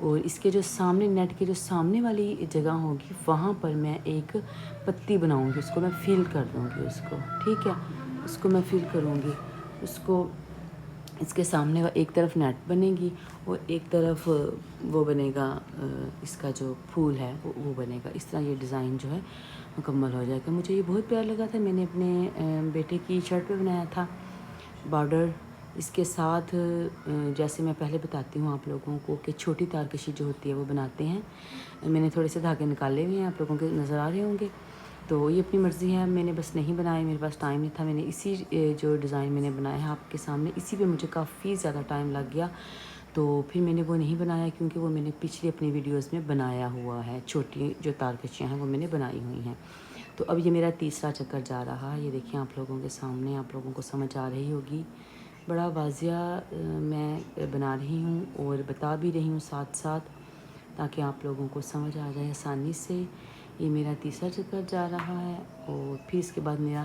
اور اس کے جو سامنے نیٹ کے جو سامنے والی جگہ ہوگی وہاں پر میں ایک پتی بناؤں گی، اس کو میں فل کر دوں گی اس کو، ٹھیک ہے، اس کو میں فل کروں گی، اس کو اس کے سامنے ایک طرف نیٹ بنے گی اور ایک طرف وہ بنے گا اس کا جو پھول ہے وہ بنے گا، اس طرح یہ ڈیزائن جو ہے مکمل ہو جائے گا۔ مجھے یہ بہت پیارا لگا تھا، میں نے اپنے بیٹے کی شرٹ پہ بنایا تھا بارڈر، اس کے ساتھ جیسے میں پہلے بتاتی ہوں آپ لوگوں کو کہ چھوٹی تارکشی جو ہوتی ہے وہ بناتے ہیں، میں نے تھوڑے سے دھاگے نکالے ہوئے ہیں، آپ لوگوں کے نظر آ رہے ہوں گے، تو یہ اپنی مرضی ہے، میں نے بس نہیں بنائے، میرے پاس ٹائم نہیں تھا، میں نے اسی جو ڈیزائن میں نے بنایا ہے آپ کے سامنے، اسی پہ مجھے کافی زیادہ ٹائم لگ گیا، تو پھر میں نے وہ نہیں بنایا کیونکہ وہ میں نے پچھلی اپنی ویڈیوز میں بنایا ہوا ہے، چھوٹی جو تارکشیاں ہیں وہ میں نے بنائی ہوئی ہیں۔ تو اب یہ میرا تیسرا چکر جا رہا ہے، یہ دیکھیں آپ لوگوں کے سامنے، آپ لوگوں کو سمجھ آ رہی ہوگی، بڑا واضح میں بنا رہی ہوں اور بتا بھی رہی ہوں ساتھ ساتھ تاکہ آپ لوگوں کو سمجھ آ جائے آسانی سے۔ یہ میرا تیسرا چکر جا رہا ہے اور پھر اس کے بعد میرا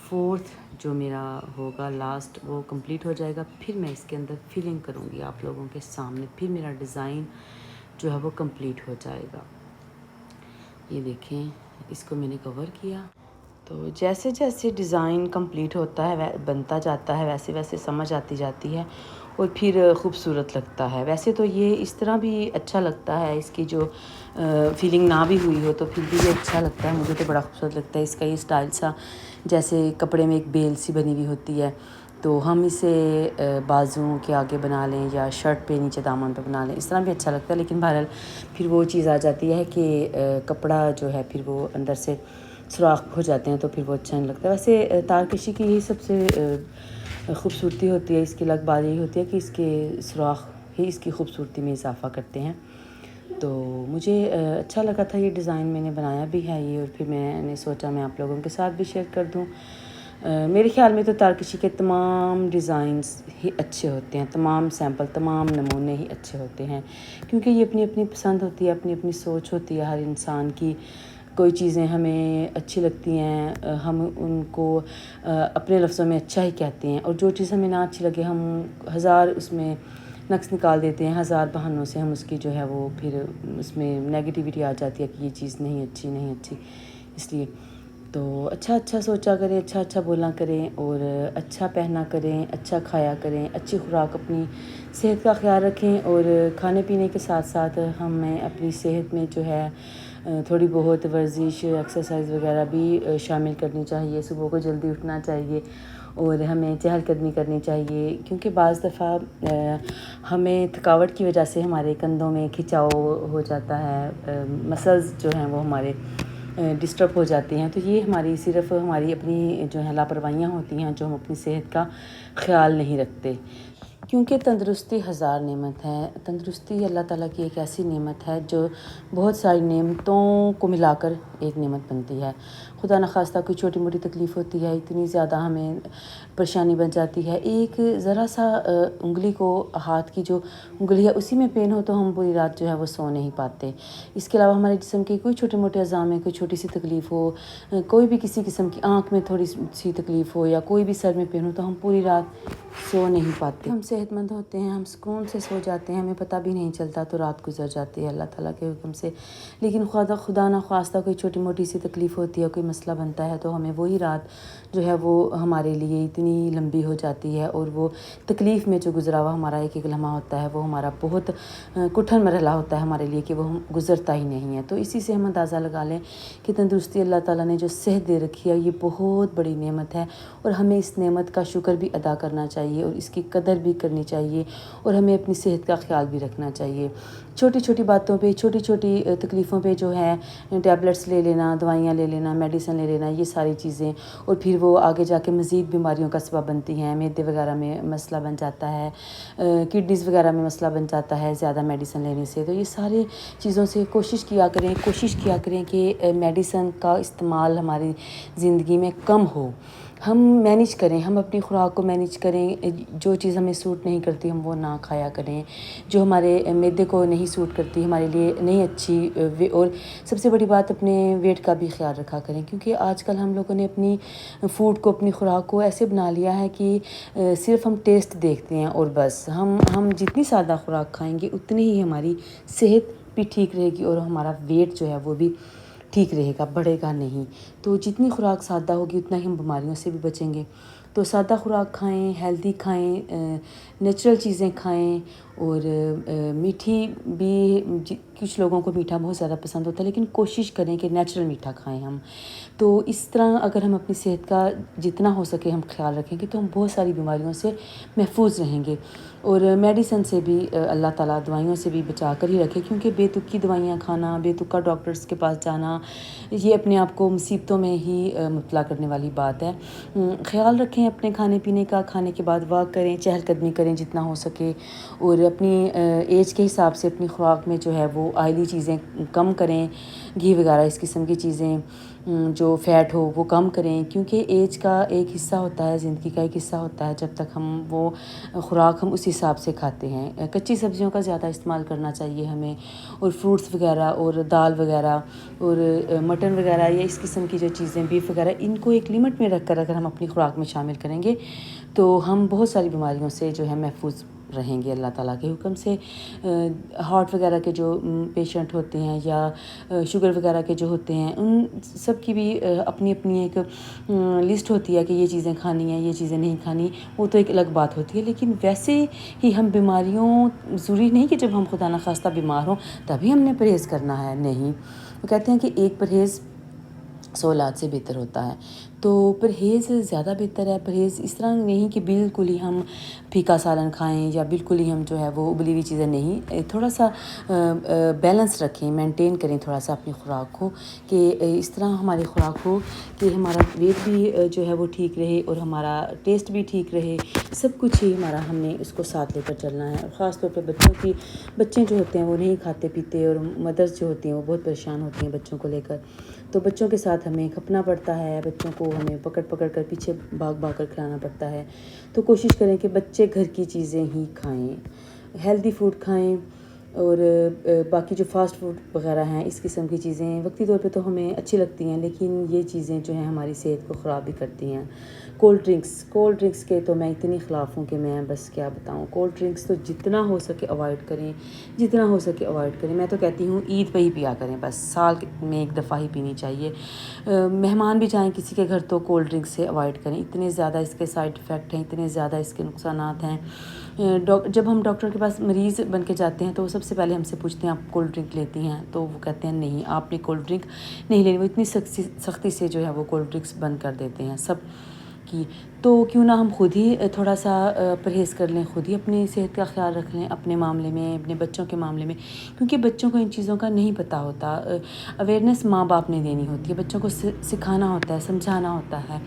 فورتھ جو میرا ہوگا لاسٹ وہ کمپلیٹ ہو جائے گا، پھر میں اس کے اندر فلنگ کروں گی آپ لوگوں کے سامنے، پھر میرا ڈیزائن جو ہے وہ کمپلیٹ ہو جائے گا۔ یہ دیکھیں اس کو میں نے کور کیا، تو جیسے جیسے ڈیزائن کمپلیٹ ہوتا ہے بنتا جاتا ہے ویسے ویسے سمجھ آتی جاتی ہے اور پھر خوبصورت لگتا ہے۔ ویسے تو یہ اس طرح بھی اچھا لگتا ہے، اس کی جو فیلنگ نہ بھی ہوئی ہو تو پھر بھی یہ اچھا لگتا ہے، مجھے تو بڑا خوبصورت لگتا ہے اس کا یہ اسٹائل سا، جیسے کپڑے میں ایک بیل سی بنی ہوئی ہوتی ہے تو ہم اسے بازو کے آگے بنا لیں یا شرٹ پہ نیچے دامن پہ بنا لیں، اس طرح بھی اچھا لگتا ہے، لیکن بہرحال پھر وہ چیز آ جاتی ہے کہ کپڑا جو ہے پھر وہ اندر سے سوراخ ہو جاتے ہیں تو پھر وہ اچھا نہیں لگتا۔ ویسے تارکشی کی یہی سب سے خوبصورتی ہوتی ہے، اس کی الگ بات یہی ہوتی ہے کہ اس کے سوراخ ہی اس کی خوبصورتی میں اضافہ کرتے ہیں۔ تو مجھے اچھا لگا تھا یہ ڈیزائن، میں نے بنایا بھی ہے یہ، اور پھر میں نے سوچا میں آپ لوگوں کے ساتھ بھی شیئر کر دوں۔ میرے خیال میں تو تارکشی کے تمام ڈیزائنز ہی اچھے ہوتے ہیں، تمام سیمپل، تمام نمونے ہی اچھے ہوتے ہیں، کیونکہ یہ اپنی اپنی پسند ہوتی ہے، اپنی اپنی سوچ ہوتی ہے ہر انسان کی۔ کوئی چیزیں ہمیں اچھی لگتی ہیں، ہم ان کو اپنے لفظوں میں اچھا ہی کہتے ہیں، اور جو چیز ہمیں نہ اچھی لگے ہم ہزار اس میں نقص نکال دیتے ہیں، ہزار بہانوں سے ہم اس کی جو ہے وہ پھر اس میں نیگیٹیوٹی آ جاتی ہے کہ یہ چیز نہیں اچھی نہیں اچھی، اس لیے تو اچھا اچھا سوچا کریں، اچھا اچھا بولا کریں اور اچھا پہنا کریں، اچھا کھایا کریں، اچھی خوراک، اپنی صحت کا خیال رکھیں، اور کھانے پینے کے ساتھ ساتھ ہمیں اپنی صحت میں جو ہے تھوڑی بہت ورزش، ایکسرسائز وغیرہ بھی شامل کرنی چاہیے، صبح کو جلدی اٹھنا چاہیے اور ہمیں چہل قدمی کرنی چاہیے، کیونکہ بعض دفعہ ہمیں تھکاوٹ کی وجہ سے ہمارے کندھوں میں کھچاؤ ہو جاتا ہے، مسلز جو ہیں وہ ہمارے ڈسٹرب ہو جاتے ہیں، تو یہ ہماری صرف ہماری اپنی جو ہے لاپروائیاں ہوتی ہیں جو ہم اپنی صحت کا خیال نہیں رکھتے، کیونکہ تندرستی ہزار نعمت ہے۔ تندرستی اللہ تعالیٰ کی ایک ایسی نعمت ہے جو بہت ساری نعمتوں کو ملا کر ایک نعمت بنتی ہے۔ خدا نخواستہ کوئی چھوٹی موٹی تکلیف ہوتی ہے، اتنی زیادہ ہمیں پریشانی بن جاتی ہے، ایک ذرا سا انگلی کو، ہاتھ کی جو انگلی ہے اسی میں پین ہو تو ہم پوری رات جو ہے وہ سو نہیں پاتے۔ اس کے علاوہ ہمارے جسم کے کوئی چھوٹے موٹے اعضاء میں کوئی چھوٹی سی تکلیف ہو، کوئی بھی کسی قسم کی آنکھ میں تھوڑی سی تکلیف ہو یا کوئی بھی سر میں پین ہو تو ہم پوری رات سو نہیں پاتے۔ ہم صحت مند ہوتے ہیں، ہم سکون سے سو جاتے ہیں، ہمیں پتہ بھی نہیں چلتا، تو رات گزر جاتی ہے اللہ تعالیٰ کے حکم سے۔ لیکن خدا نہ خواستہ کوئی چھوٹی موٹی سی تکلیف ہوتی ہے، کوئی مسئلہ بنتا ہے تو ہمیں وہی رات جو ہے وہ ہمارے لیے اتنی لمبی ہو جاتی ہے، اور وہ تکلیف میں جو گزرا ہوا ہمارا ایک ایک لمحہ ہوتا ہے وہ ہمارا بہت کٹھن مرحلہ ہوتا ہے ہمارے لیے کہ وہ ہم گزرتا ہی نہیں ہے۔ تو اسی سے ہم اندازہ لگا لیں کہ تندرستی اللہ تعالیٰ نے جو صحت دے رکھی ہے یہ بہت بڑی نعمت ہے، اور ہمیں اس نعمت کا شکر بھی ادا کرنا چاہیے اور اس کی قدر بھی کرنی چاہیے، اور ہمیں اپنی صحت کا خیال بھی رکھنا چاہیے۔ چھوٹی چھوٹی باتوں پہ، چھوٹی چھوٹی تکلیفوں پہ جو ہے ٹیبلٹس لے لینا، دوائیاں لے لینا، میڈیسن لے لینا، یہ ساری چیزیں، اور پھر وہ آگے جا کے مزید بیماریوں کا سبب بنتی ہیں، معدے وغیرہ میں مسئلہ بن جاتا ہے، کڈنیز وغیرہ میں مسئلہ بن جاتا ہے زیادہ میڈیسن لینے سے۔ تو یہ ساری چیزوں سے کوشش کیا کریں کہ میڈیسن کا استعمال ہماری زندگی میں کم ہو، ہم مینیج کریں، ہم اپنی خوراک کو مینیج کریں، جو چیز ہمیں سوٹ نہیں کرتی ہم وہ نہ کھایا کریں، جو ہمارے معدے کو نہیں سوٹ کرتی ہمارے لیے نہیں اچھی، اور سب سے بڑی بات اپنے ویٹ کا بھی خیال رکھا کریں، کیونکہ آج کل ہم لوگوں نے اپنی فوڈ کو، اپنی خوراک کو ایسے بنا لیا ہے کہ صرف ہم ٹیسٹ دیکھتے ہیں اور بس ہم جتنی سادہ خوراک کھائیں گے اتنی ہی ہماری صحت بھی ٹھیک رہے گی اور ہمارا ویٹ جو ہے وہ بھی ٹھیک رہے گا، بڑھے گا نہیں۔ تو جتنی خوراک سادہ ہوگی اتنا ہی ہم بیماریوں سے بھی بچیں گے۔ تو سادہ خوراک کھائیں، ہیلدی کھائیں، نیچرل چیزیں کھائیں، اور میٹھی بھی، کچھ لوگوں کو میٹھا بہت زیادہ پسند ہوتا ہے، لیکن کوشش کریں کہ نیچرل میٹھا کھائیں ہم۔ تو اس طرح اگر ہم اپنی صحت کا جتنا ہو سکے ہم خیال رکھیں گے تو ہم بہت ساری بیماریوں سے محفوظ رہیں گے، اور میڈیسن سے بھی اللہ تعالیٰ دوائیوں سے بھی بچا کر ہی رکھے، کیونکہ بے تکی دوائیاں کھانا، بے تکا ڈاکٹرز کے پاس جانا، یہ اپنے آپ کو مصیبتوں میں ہی مبتلا کرنے والی بات ہے۔ خیال رکھیں اپنے کھانے پینے کا، کھانے کے بعد واک کریں، چہل قدمی کریں جتنا ہو سکے، اور اپنی ایج کے حساب سے اپنی خوراک میں جو ہے وہ آئلی چیزیں کم کریں، گھی وغیرہ اس قسم کی چیزیں، جو فیٹ ہو وہ کم کریں، کیونکہ ایج کا ایک حصہ ہوتا ہے، زندگی کا ایک حصہ ہوتا ہے، جب تک ہم وہ خوراک ہم اس حساب سے کھاتے ہیں۔ کچی سبزیوں کا زیادہ استعمال کرنا چاہیے ہمیں، اور فروٹس وغیرہ اور دال وغیرہ اور مٹن وغیرہ یا اس قسم کی جو چیزیں، بیف وغیرہ، ان کو ایک لمٹ میں رکھ کر اگر ہم اپنی خوراک میں شامل کریں گے تو ہم بہت ساری بیماریوں سے جو ہے محفوظ رہیں گے اللہ تعالیٰ کے حکم سے۔ ہارٹ وغیرہ کے جو پیشنٹ ہوتے ہیں یا شوگر وغیرہ کے جو ہوتے ہیں، ان سب کی بھی اپنی اپنی ایک لسٹ ہوتی ہے کہ یہ چیزیں کھانی ہیں، یہ چیزیں نہیں کھانی، وہ تو ایک الگ بات ہوتی ہے، لیکن ویسے ہی ہم بیماریوں، ضروری نہیں کہ جب ہم خدا نخواستہ بیمار ہوں تبھی ہم نے پرہیز کرنا ہے، نہیں۔ وہ کہتے ہیں کہ ایک پرہیز 100 علاج سے بہتر ہوتا ہے، تو پرہیز زیادہ بہتر ہے۔ پرہیز اس طرح نہیں کہ بالکل ہی ہم پھیکا سالن کھائیں یا بالکل ہی ہم جو ہے وہ ابلی ہوئی چیزیں نہیں، تھوڑا سا بیلنس رکھیں، مینٹین کریں تھوڑا سا اپنی خوراک کو، کہ اس طرح ہماری خوراک ہو کہ ہمارا ویٹ بھی جو ہے وہ ٹھیک رہے اور ہمارا ٹیسٹ بھی ٹھیک رہے، سب کچھ ہی ہمارا، ہم نے اس کو ساتھ لے کر چلنا ہے۔ اور خاص طور پہ بچے جو ہوتے ہیں وہ نہیں کھاتے پیتے، اور مدرس جو ہوتی ہیں وہ بہت پریشان ہوتی ہیں بچوں کو لے کر، تو بچوں کے ساتھ ہمیں کھپنا پڑتا ہے، بچوں کو ہمیں پکڑ پکڑ کر پیچھے بھاگ بھاگ کر کھلانا پڑتا ہے۔ تو کوشش کریں کہ بچے گھر کی چیزیں ہی کھائیں، ہیلدی فوڈ کھائیں، اور باقی جو فاسٹ فوڈ وغیرہ ہیں اس قسم کی چیزیں وقتی طور پہ تو ہمیں اچھی لگتی ہیں، لیکن یہ چیزیں جو ہیں ہماری صحت کو خراب بھی کرتی ہیں۔ کولڈ ڈرنکس کے تو میں اتنی خلاف ہوں کہ میں بس کیا بتاؤں۔ کولڈ ڈرنکس تو جتنا ہو سکے اوائڈ کریں، جتنا ہو سکے اوائڈ کریں۔ میں تو کہتی ہوں عید پہ ہی پیا کریں، بس سال میں ایک دفعہ ہی پینی چاہیے۔ مہمان بھی جائیں کسی کے گھر تو کولڈ ڈرنکس سے اوائڈ کریں، اتنے زیادہ اس کے سائڈ افیکٹ ہیں، اتنے زیادہ اس کے نقصانات ہیں۔ جب ہم ڈاکٹر کے پاس مریض بن کے جاتے ہیں تو وہ سب سے پہلے ہم سے پوچھتے ہیں آپ کولڈ ڈرنک لیتی ہیں، تو وہ کہتے ہیں نہیں آپ نے کولڈ ڈرنک نہیں لینی، وہ اتنی سختی سے جو ہے وہ کولڈ ڈرنکس بند کر دیتے ہیں سب کی۔ تو کیوں نہ ہم خود ہی تھوڑا سا پرہیز کر لیں، خود ہی اپنی صحت کا خیال رکھ لیں اپنے معاملے میں، اپنے بچوں کے معاملے میں، کیونکہ بچوں کو ان چیزوں کا نہیں پتہ ہوتا۔ اویئرنیس ماں باپ نے دینی ہوتی ہے، بچوں کو سکھانا ہوتا ہے، سمجھانا ہوتا ہے۔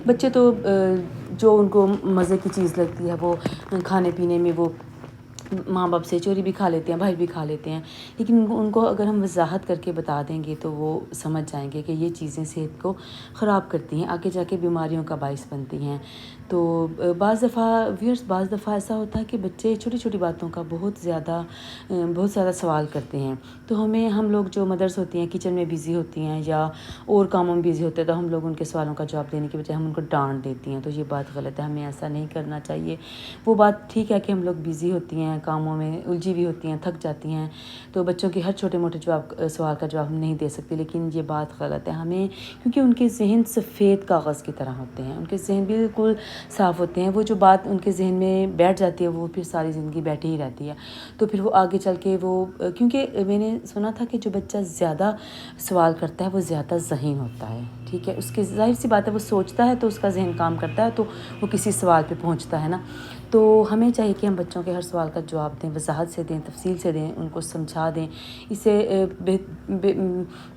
بچے تو جو ان کو مزے کی چیز لگتی ہے وہ کھانے پینے میں وہ ماں باپ سے چوری بھی کھا لیتے ہیں، باہر بھی کھا لیتے ہیں، لیکن ان کو اگر ہم وضاحت کر کے بتا دیں گے تو وہ سمجھ جائیں گے کہ یہ چیزیں صحت کو خراب کرتی ہیں، آگے جا کے بیماریوں کا باعث بنتی ہیں۔ تو بعض دفعہ ایسا ہوتا ہے کہ بچے چھوٹی چھوٹی باتوں کا بہت زیادہ سوال کرتے ہیں، تو ہم لوگ جو مدرس ہوتی ہیں کچن میں بیزی ہوتی ہیں یا اور کاموں میں بیزی ہوتے ہیں، تو ہم لوگ ان کے سوالوں کا جواب دینے کے بجائے ہم ان کو ڈانٹ دیتی ہیں، تو یہ بات غلط ہے، ہمیں ایسا نہیں کرنا چاہیے۔ وہ بات ٹھیک ہے کہ ہم لوگ بیزی ہوتی ہیں، کاموں میں الجھی ہوئی ہوتی ہیں، تھک جاتی ہیں، تو بچوں کے ہر چھوٹے موٹے سوال کا جواب ہم نہیں دے سکتے، لیکن یہ بات غلط ہے ہمیں، کیونکہ ان کے ذہن سفید کاغذ کی طرح ہوتے ہیں، ان کے ذہن بالکل صاف ہوتے ہیں، وہ جو بات ان کے ذہن میں بیٹھ جاتی ہے وہ پھر ساری زندگی بیٹھی ہی رہتی ہے، تو پھر وہ آگے چل کے کیونکہ میں نے سنا تھا کہ جو بچہ زیادہ سوال کرتا ہے وہ زیادہ ذہین ہوتا ہے، ٹھیک ہے، اس کی ظاہر سی بات ہے وہ سوچتا ہے تو اس کا ذہن کام کرتا ہے تو وہ کسی سوال پہ پہنچتا ہے نا۔ تو ہمیں چاہیے کہ ہم بچوں کے ہر سوال کا جواب دیں، وضاحت سے دیں، تفصیل سے دیں، ان کو سمجھا دیں، اسے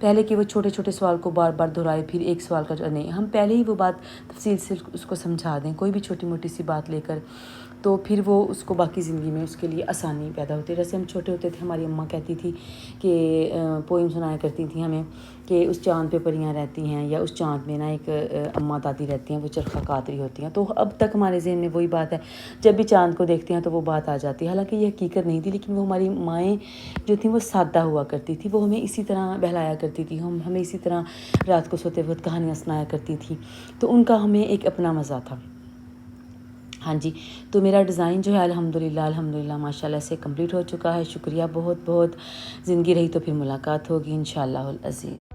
پہلے کہ وہ چھوٹے چھوٹے سوال کو بار بار دہرائے پھر ایک سوال کا نہیں، ہم پہلے ہی وہ بات تفصیل سے اس کو سمجھا دیں، کوئی بھی چھوٹی موٹی سی بات لے کر تو پھر وہ اس کو باقی زندگی میں اس کے لیے آسانی پیدا ہوتی ہے. جیسے ہم چھوٹے ہوتے تھے ہماری اماں کہتی تھی کہ پوئم سنایا کرتی تھیں ہمیں کہ اس چاند پہ پریاں رہتی ہیں, یا اس چاند میں نا ایک اماں دادی رہتی ہیں, وہ چرخہ کات رہی ہوتی ہیں. تو اب تک ہمارے ذہن میں وہی بات ہے, جب بھی چاند کو دیکھتے ہیں تو وہ بات آ جاتی ہے. حالانکہ یہ حقیقت نہیں تھی, لیکن وہ ہماری مائیں جو تھیں وہ سادہ ہوا کرتی تھی, وہ ہمیں اسی طرح بہلایا کرتی تھی, ہمیں اسی طرح رات کو سوتے وقت کہانیاں سنایا کرتی تھی. تو ان کا ہمیں ایک اپنا مزہ تھا. ہاں جی, تو میرا ڈیزائن جو ہے الحمدللہ ماشاءاللہ سے کمپلیٹ ہو چکا ہے. شکریہ بہت بہت. زندگی رہی تو پھر ملاقات ہوگی انشاءاللہ العزیز.